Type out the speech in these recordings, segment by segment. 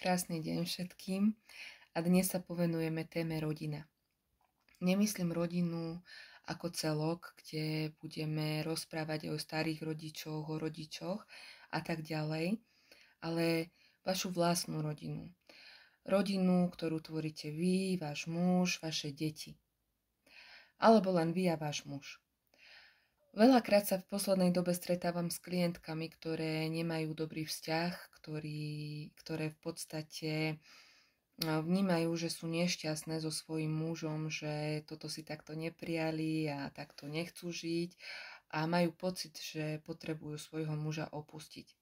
Krásny deň všetkým a dnes sa povenujeme téme rodina. Nemyslím rodinu ako celok, kde budeme rozprávať o starých rodičoch, o rodičoch a tak ďalej, ale vašu vlastnú rodinu. Rodinu, ktorú tvoríte vy, váš muž, vaše deti. Alebo len vy a váš muž. Veľakrát sa v poslednej dobe stretávam s klientkami, ktoré nemajú dobrý vzťah, ktoré v podstate vnímajú, že sú nešťastné so svojím mužom, že toto si takto neprijali a takto nechcú žiť a majú pocit, že potrebujú svojho muža opustiť.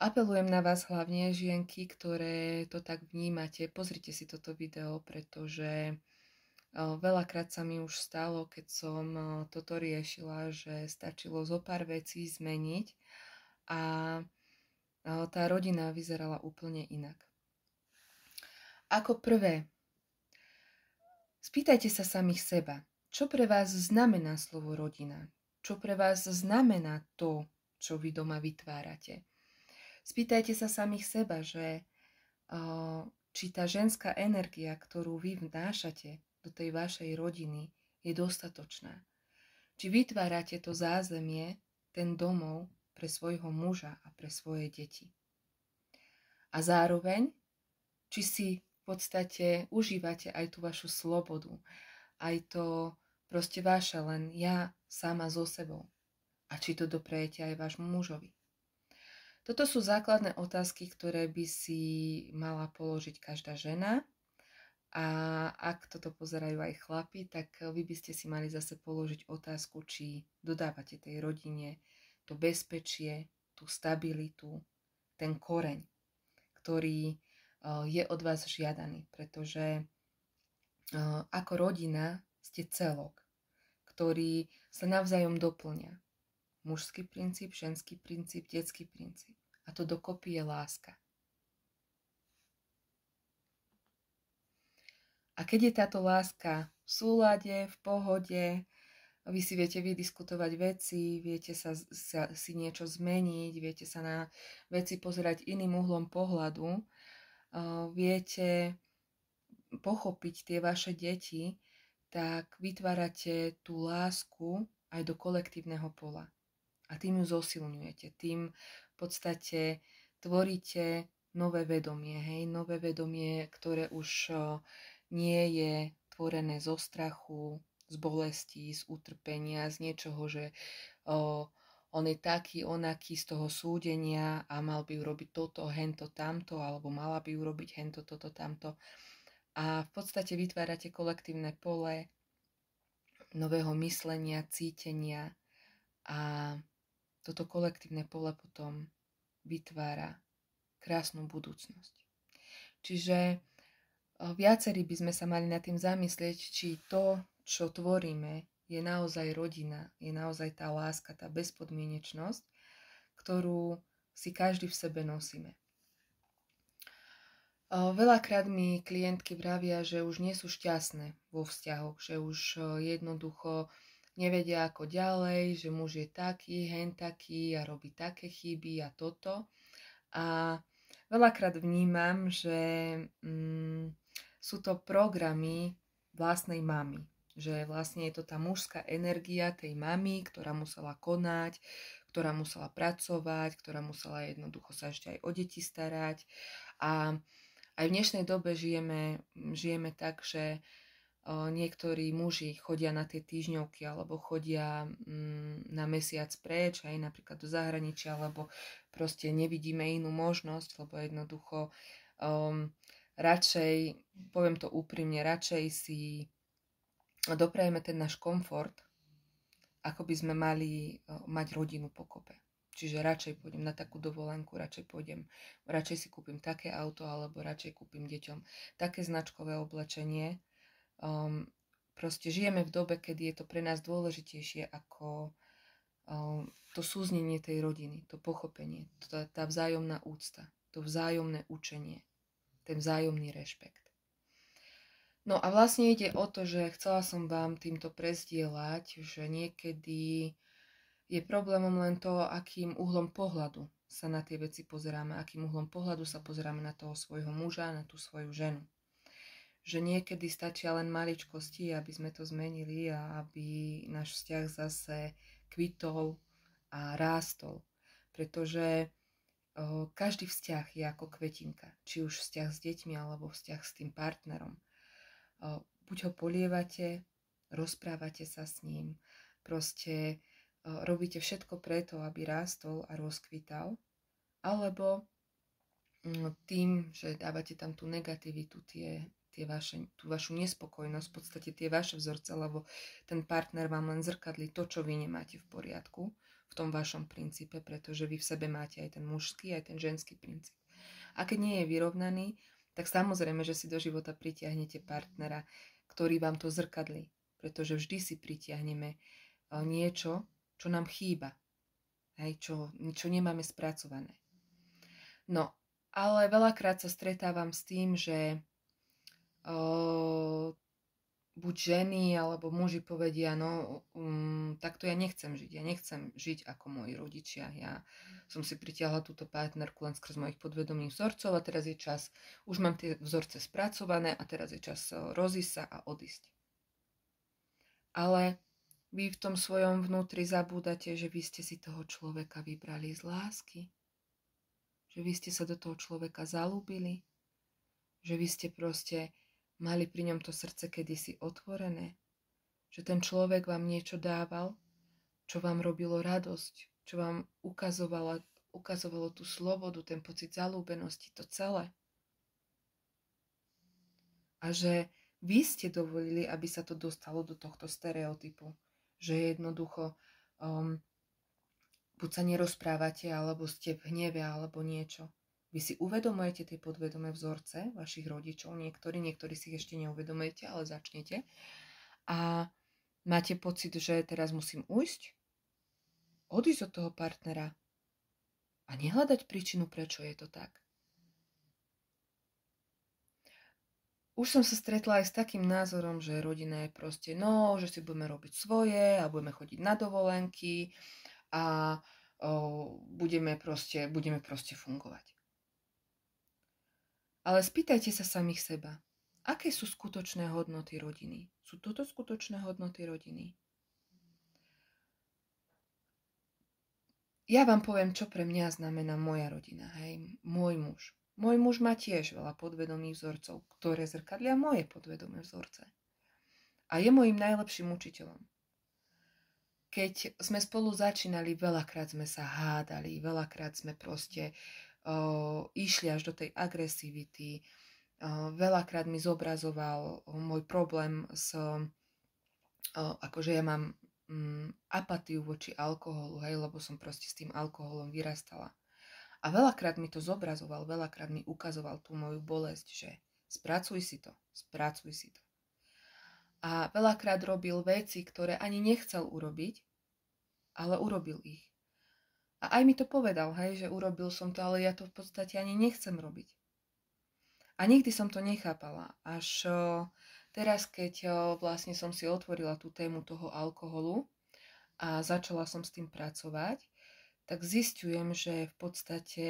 Apelujem na vás hlavne, žienky, ktoré to tak vnímate, pozrite si toto video, pretože veľakrát sa mi už stalo, keď som toto riešila, že stačilo zo pár vecí zmeniť a tá rodina vyzerala úplne inak. Ako prvé, spýtajte sa samých seba, čo pre vás znamená slovo rodina? Čo pre vás znamená to, čo vy doma vytvárate? Spýtajte sa samých seba, že či tá ženská energia, ktorú vy vnášate do tej vašej rodiny, je dostatočná. Či vytvárate to zázemie, ten domov pre svojho muža a pre svoje deti. A zároveň, či si v podstate užívate aj tú vašu slobodu, aj to proste vaše, len ja sama so sebou. A či to doprejete aj vášmu mužovi. Toto sú základné otázky, ktoré by si mala položiť každá žena. A ak toto pozerajú aj chlapi, tak vy by ste si mali zase položiť otázku, či dodávate tej rodine to bezpečie, tú stabilitu, ten koreň, ktorý je od vás žiadaný, pretože ako rodina ste celok, ktorý sa navzájom doplňa. Mužský princíp, ženský princíp, detský princíp. A to dokopy je láska. A keď je táto láska v súlade, v pohode, vy si viete vydiskutovať veci, viete si niečo zmeniť, viete sa na veci pozerať iným uhlom pohľadu, viete pochopiť tie vaše deti, tak vytvárate tú lásku aj do kolektívneho pola. A tým ju zosilňujete, tým v podstate tvoríte nové vedomie, nové vedomie, ktoré už nie je tvorené zo strachu, z bolesti, z utrpenia, z niečoho, že on je taký, onaký, z toho súdenia a mal by urobiť toto, hento, tamto, alebo mala by urobiť hento, toto, tamto. A v podstate vytvárate kolektívne pole nového myslenia, cítenia a toto kolektívne pole potom vytvára krásnu budúcnosť. Čiže viacerí by sme sa mali nad tým zamyslieť, či to, čo tvoríme, je naozaj rodina, je naozaj tá láska, tá bezpodmienečnosť, ktorú si každý v sebe nosíme. Veľakrát mi klientky vravia, že už nie sú šťastné vo vzťahoch, že už jednoducho nevedia ako ďalej, že muž je taký, hen taký a robí také chyby a toto. A veľakrát vnímam, že sú to programy vlastnej mamy. Že vlastne je to tá mužská energia tej mamy, ktorá musela konať, ktorá musela pracovať, ktorá musela jednoducho sa ešte aj o deti starať. A aj v dnešnej dobe žijeme tak, že niektorí muži chodia na tie týždňovky alebo chodia na mesiac preč, aj napríklad do zahraničia, lebo proste nevidíme inú možnosť, lebo jednoducho radšej, poviem to úprimne, radšej si doprajeme ten náš komfort, ako by sme mali mať rodinu pokope. Čiže radšej pôjdem na takú dovolenku, radšej si kúpim také auto, alebo radšej kúpim deťom také značkové oblečenie. Proste žijeme v dobe, kedy je to pre nás dôležitejšie ako to súznenie tej rodiny, to pochopenie, tá vzájomná úcta, to vzájomné učenie, ten vzájomný rešpekt. No a vlastne ide o to, že chcela som vám týmto prezdieľať, že niekedy je problémom len to, akým uhlom pohľadu sa na tie veci pozeráme, akým uhlom pohľadu sa pozeráme na toho svojho muža, na tú svoju ženu. Že niekedy stačia len maličkosti, aby sme to zmenili a aby náš vzťah zase kvitol a rástol. Pretože každý vzťah je ako kvetinka. Či už vzťah s deťmi, alebo vzťah s tým partnerom. Buď ho polievate, rozprávate sa s ním, proste robíte všetko preto, aby rástol a rozkvital, alebo tým, že dávate tam tú negativitu, tú vašu nespokojnosť, v podstate tie vaše vzorce, lebo ten partner vám len zrkadlí to, čo vy nemáte v poriadku v tom vašom princípe, pretože vy v sebe máte aj ten mužský, aj ten ženský princíp. A keď nie je vyrovnaný, tak samozrejme, že si do života pritiahnete partnera, ktorý vám to zrkadlí, pretože vždy si pritiahneme niečo, čo nám chýba, čo nemáme spracované. No, ale veľakrát sa stretávam s tým, že buď ženy alebo muži povedia, takto ja nechcem žiť. Ja nechcem žiť ako moji rodičia. Ja som si pritiahla túto partnerku len skrz mojich podvedomých vzorcov a teraz je čas, už mám tie vzorce spracované a teraz je čas rozísť sa a odísť. Ale vy v tom svojom vnútri zabúdate, že vy ste si toho človeka vybrali z lásky. Že vy ste sa do toho človeka zalúbili. Že vy ste proste mali pri ňom to srdce kedysi otvorené, že ten človek vám niečo dával, čo vám robilo radosť, čo vám ukazovalo tú slobodu, ten pocit zalúbenosti, to celé. A že vy ste dovolili, aby sa to dostalo do tohto stereotypu, že jednoducho buď sa nerozprávate, alebo ste v hneve, alebo niečo. Vy si uvedomujete tie podvedomé vzorce vašich rodičov, niektorí si ich ešte neuvedomujete, ale začnete. A máte pocit, že teraz musím odísť od toho partnera a nehľadať príčinu, prečo je to tak. Už som sa stretla aj s takým názorom, že rodina je proste, že si budeme robiť svoje a budeme chodiť na dovolenky a budeme proste fungovať. Ale spýtajte sa samých seba, aké sú skutočné hodnoty rodiny? Sú toto skutočné hodnoty rodiny? Ja vám poviem, čo pre mňa znamená moja rodina, môj muž. Môj muž má tiež veľa podvedomých vzorcov, ktoré zrkadlia moje podvedomé vzorce. A je môjim najlepším učiteľom. Keď sme spolu začínali, veľakrát sme sa hádali, veľakrát sme proste išli až do tej agresivity. Veľakrát mi zobrazoval môj problém akože ja mám apatiu voči alkoholu, lebo som proste s tým alkoholom vyrastala. A veľakrát mi to zobrazoval, veľakrát mi ukazoval tú moju bolesť, že spracuj si to. A veľakrát robil veci, ktoré ani nechcel urobiť, ale urobil ich. A aj mi to povedal, že urobil som to, ale ja to v podstate ani nechcem robiť. A nikdy som to nechápala. Až teraz, keď vlastne som si otvorila tú tému toho alkoholu a začala som s tým pracovať, tak zistujem, že v podstate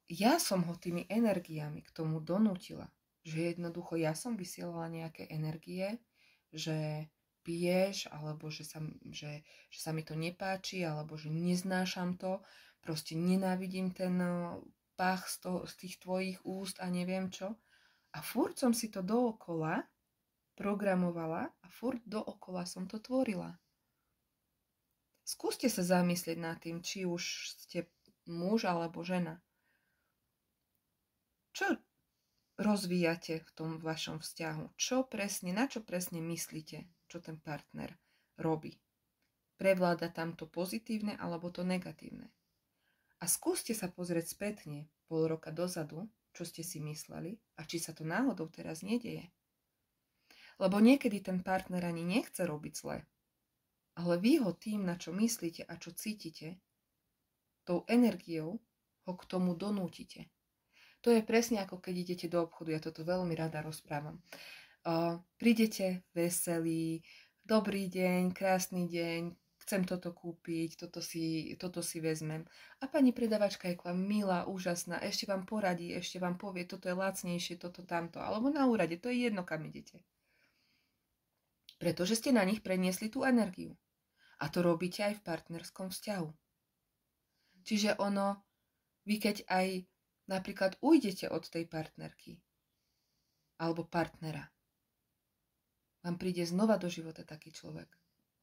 ja som ho tými energiami k tomu donútila. Že jednoducho ja som vysielala nejaké energie, že piješ, alebo že sa mi to nepáči, alebo že neznášam to, proste nenávidím ten pach z tých tvojich úst a neviem čo. A furt som si to dookola programovala a furt dookola som to tvorila. Skúste sa zamyslieť nad tým, či už ste muž alebo žena. Čo rozvíjate v tom vašom vzťahu? Na čo presne myslíte, čo ten partner robí? Prevláda tam to pozitívne alebo to negatívne? A skúste sa pozrieť spätne pol roka dozadu, čo ste si mysleli a či sa to náhodou teraz nedieje. Lebo niekedy ten partner ani nechce robiť zle, ale vy ho tým, na čo myslíte a čo cítite, tou energiou ho k tomu donútite. To je presne ako keď idete do obchodu, ja toto veľmi rada rozprávam. Prídete veselí, dobrý deň, krásny deň, chcem toto kúpiť, toto si vezmem. A pani predavačka je k vám milá, úžasná, ešte vám poradí, ešte vám povie, toto je lacnejšie, toto tamto. Alebo na úrade, to je jedno, kam idete. Pretože ste na nich preniesli tú energiu. A to robíte aj v partnerskom vzťahu. Čiže vy keď aj napríklad ujdete od tej partnerky alebo partnera, vám príde znova do života taký človek.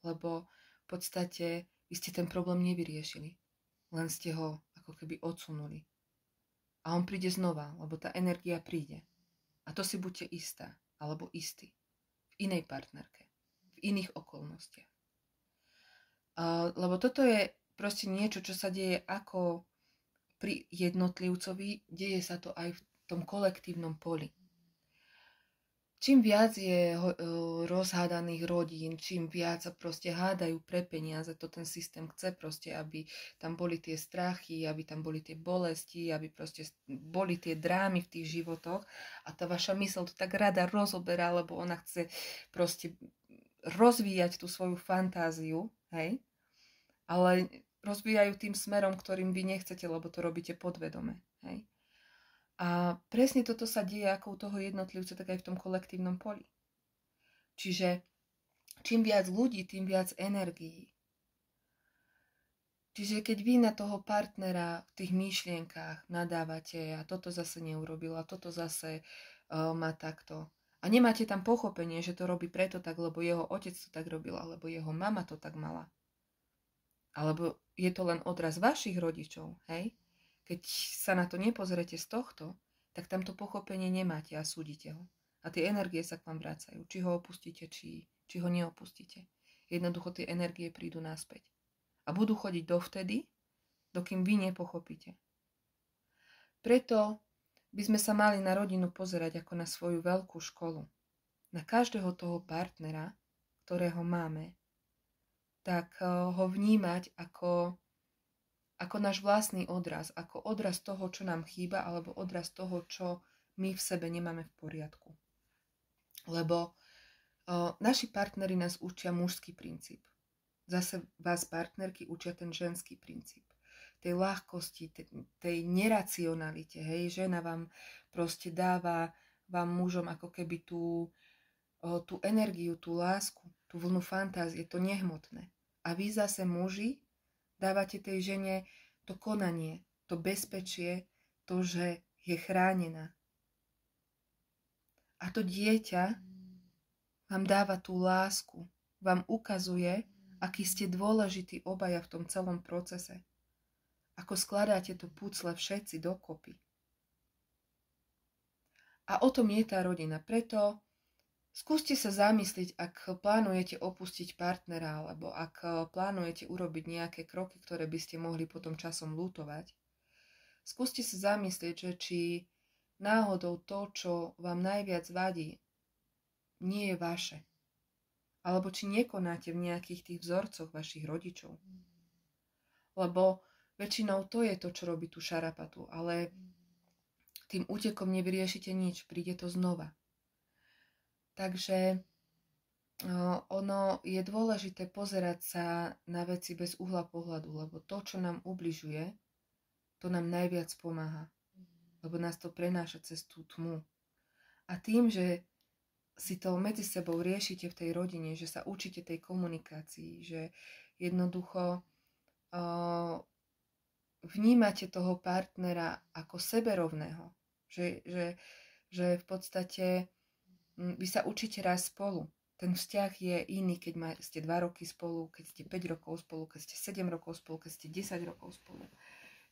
Lebo v podstate vy ste ten problém nevyriešili. Len ste ho ako keby odsunuli. A on príde znova, lebo tá energia príde. A to si buďte istá, alebo istý. V inej partnerke. V iných okolnostiach. Lebo toto je proste niečo, čo sa deje ako pri jednotlivcovi, deje sa to aj v tom kolektívnom poli. Čím viac je rozhádaných rodín, čím viac sa proste hádajú pre peniaze, to ten systém chce proste, aby tam boli tie strachy, aby tam boli tie bolesti, aby proste boli tie drámy v tých životoch a tá vaša mysl to tak rada rozoberá, lebo ona chce proste rozvíjať tú svoju fantáziu, hej? Ale rozvíjajú tým smerom, ktorým vy nechcete, lebo to robíte podvedome, hej? A presne toto sa deje ako u toho jednotlivca, tak aj v tom kolektívnom poli. Čiže čím viac ľudí, tým viac energií. Čiže keď vy na toho partnera v tých myšlienkách nadávate a toto zase neurobil a toto zase má takto. A nemáte tam pochopenie, že to robí preto tak, lebo jeho otec to tak robil, alebo jeho mama to tak mala. Alebo je to len odraz vašich rodičov, hej? Keď sa na to nepozrete z tohto, tak tamto pochopenie nemáte a súdite ho. A tie energie sa k vám vracajú. Či ho opustíte, či ho neopustíte. Jednoducho tie energie prídu naspäť. A budú chodiť dovtedy, dokým vy nepochopíte. Preto by sme sa mali na rodinu pozerať ako na svoju veľkú školu. Na každého toho partnera, ktorého máme, tak ho vnímať ako náš vlastný odraz, ako odraz toho, čo nám chýba, alebo odraz toho, čo my v sebe nemáme v poriadku. Lebo naši partneri nás učia mužský princíp. Zase vás partnerky učia ten ženský princíp. Tej ľahkosti, tej neracionalite. Hej, žena vám proste dáva vám mužom ako keby tú energiu, tú lásku, tú vlnu fantázie, to nehmotné. A vy zase muži dávate tej žene to konanie, to bezpečie, to, že je chránená. A to dieťa vám dáva tú lásku, vám ukazuje, aký ste dôležití obaja v tom celom procese. Ako skladáte to pucle všetci dokopy. A o tom je tá rodina. Preto skúste sa zamyslieť, ak plánujete opustiť partnera, alebo ak plánujete urobiť nejaké kroky, ktoré by ste mohli potom časom ľutovať. Skúste sa zamyslieť, že či náhodou to, čo vám najviac vadí, nie je vaše. Alebo či nekonáte v nejakých tých vzorcoch vašich rodičov. Lebo väčšinou to je to, čo robí tú šarapatu, ale tým útekom nevyriešite nič, príde to znova. Takže ono je dôležité pozerať sa na veci bez uhla pohľadu, lebo to, čo nám ubližuje, to nám najviac pomáha. Lebo nás to prenáša cez tú tmu. A tým, že si to medzi sebou riešite v tej rodine, že sa učíte tej komunikácii, že jednoducho vnímate toho partnera ako seberovného, že v podstate vy sa učíte raz spolu. Ten vzťah je iný, keď ste 2 roky spolu, keď ste 5 rokov spolu, keď ste 7 rokov spolu, keď ste 10 rokov spolu.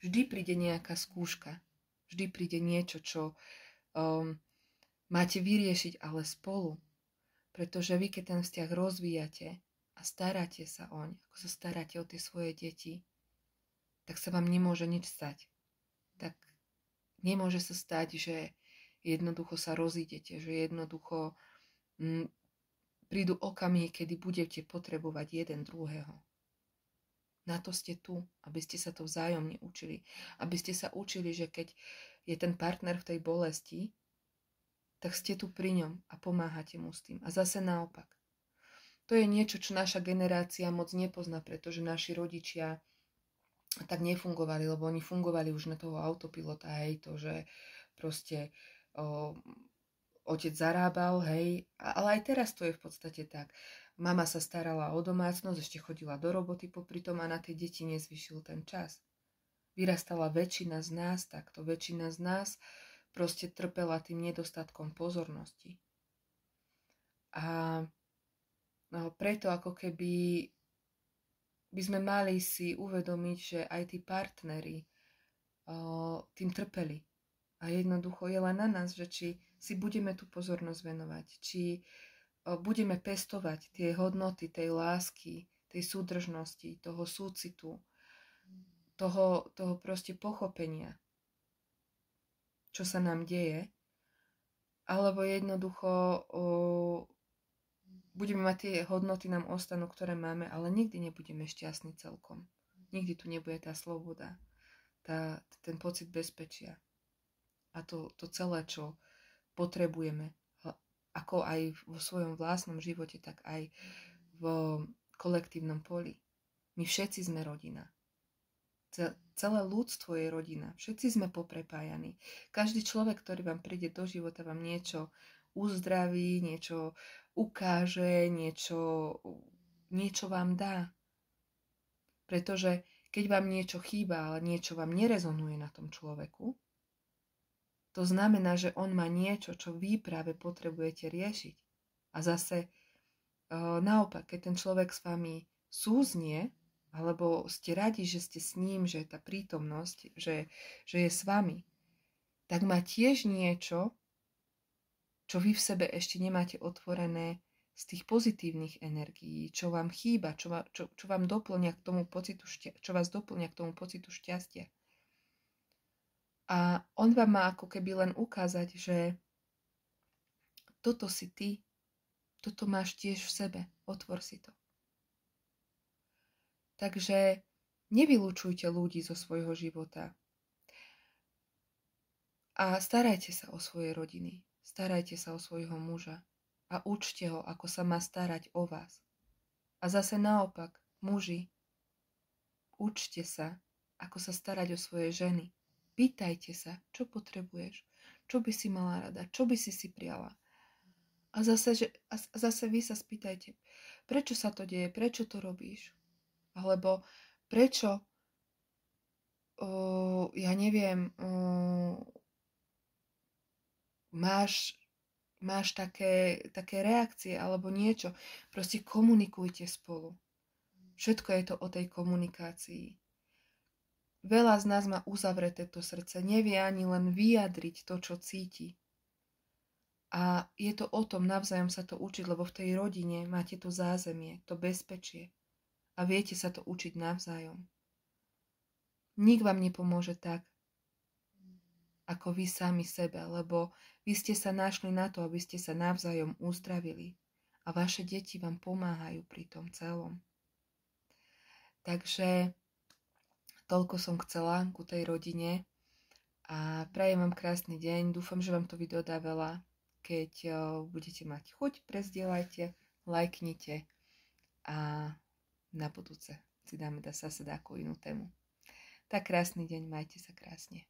Vždy príde nejaká skúška. Vždy príde niečo, čo máte vyriešiť, ale spolu. Pretože vy, keď ten vzťah rozvíjate a staráte sa oň, ako sa staráte o tie svoje deti, tak sa vám nemôže nič stať. Tak nemôže sa stať, že jednoducho sa rozídete, že jednoducho prídu okamihy, kedy budete potrebovať jeden druhého. Na to ste tu, aby ste sa to vzájomne učili. Aby ste sa učili, že keď je ten partner v tej bolesti, tak ste tu pri ňom a pomáhate mu s tým. A zase naopak. to je niečo, čo naša generácia moc nepozná, pretože naši rodičia tak nefungovali, lebo oni fungovali už na toho autopilota, hej, to, že proste otec zarábal, hej, ale aj teraz to je v podstate tak. Mama sa starala o domácnosť, ešte chodila do roboty popri tom a na tej deti nezvyšil ten čas. Vyrastala väčšina z nás takto, väčšina z nás proste trpela tým nedostatkom pozornosti. A preto ako keby by sme mali si uvedomiť, že aj tí partneri tým trpeli. A jednoducho je len na nás, že či si budeme tú pozornosť venovať, či budeme pestovať tie hodnoty tej lásky, tej súdržnosti, toho súcitu, toho proste pochopenia, čo sa nám deje, alebo jednoducho budeme mať tie hodnoty, nám ostanú, ktoré máme, ale nikdy nebudeme šťastní celkom. Nikdy tu nebude tá sloboda, ten pocit bezpečia a to celé, čo potrebujeme, ako aj vo svojom vlastnom živote, tak aj v kolektívnom poli. My všetci sme rodina. Celé ľudstvo je rodina. Všetci sme poprepájaní. Každý človek, ktorý vám príde do života, vám niečo uzdraví, niečo ukáže, niečo vám dá. Pretože keď vám niečo chýba, ale niečo vám nerezonuje na tom človeku, to znamená, že on má niečo, čo vy práve potrebujete riešiť. A zase naopak, keď ten človek s vami súznie, alebo ste radi, že ste s ním, že tá prítomnosť, že je s vami, tak má tiež niečo, čo vy v sebe ešte nemáte otvorené z tých pozitívnych energií, čo vám chýba, čo vám doplňa k tomu pocitu čo vás doplňa k tomu pocitu šťastia. A on vám má ako keby len ukázať, že toto si ty, toto máš tiež v sebe, otvor si to. Takže nevylúčujte ľudí zo svojho života. A starajte sa o svoje rodiny. Starajte sa o svojho muža a učte ho, ako sa má starať o vás. A zase naopak, muži, učte sa, ako sa starať o svoje ženy. Pýtajte sa, čo potrebuješ, čo by si mala rada, čo by si priala. A zase vy sa spýtajte, prečo sa to deje, prečo to robíš? Alebo prečo, ja neviem, máš také reakcie alebo niečo. Proste komunikujte spolu. Všetko je to o tej komunikácii. Veľa z nás má uzavreté to srdce, nevie ani len vyjadriť to, čo cíti. A je to o tom navzájom sa to učiť, lebo v tej rodine máte to zázemie, to bezpečie. A viete sa to učiť navzájom. Nik vám nepomôže tak, ako vy sami sebe, lebo vy ste sa našli na to, aby ste sa navzájom uzdravili a vaše deti vám pomáhajú pri tom celom. Takže toľko som chcela ku tej rodine a prajem vám krásny deň. Dúfam, že vám to video dá veľa. Keď budete mať chuť, prezdieľajte, lajknite a na budúce si dáme zase takú inú tému. Tak krásny deň, majte sa krásne.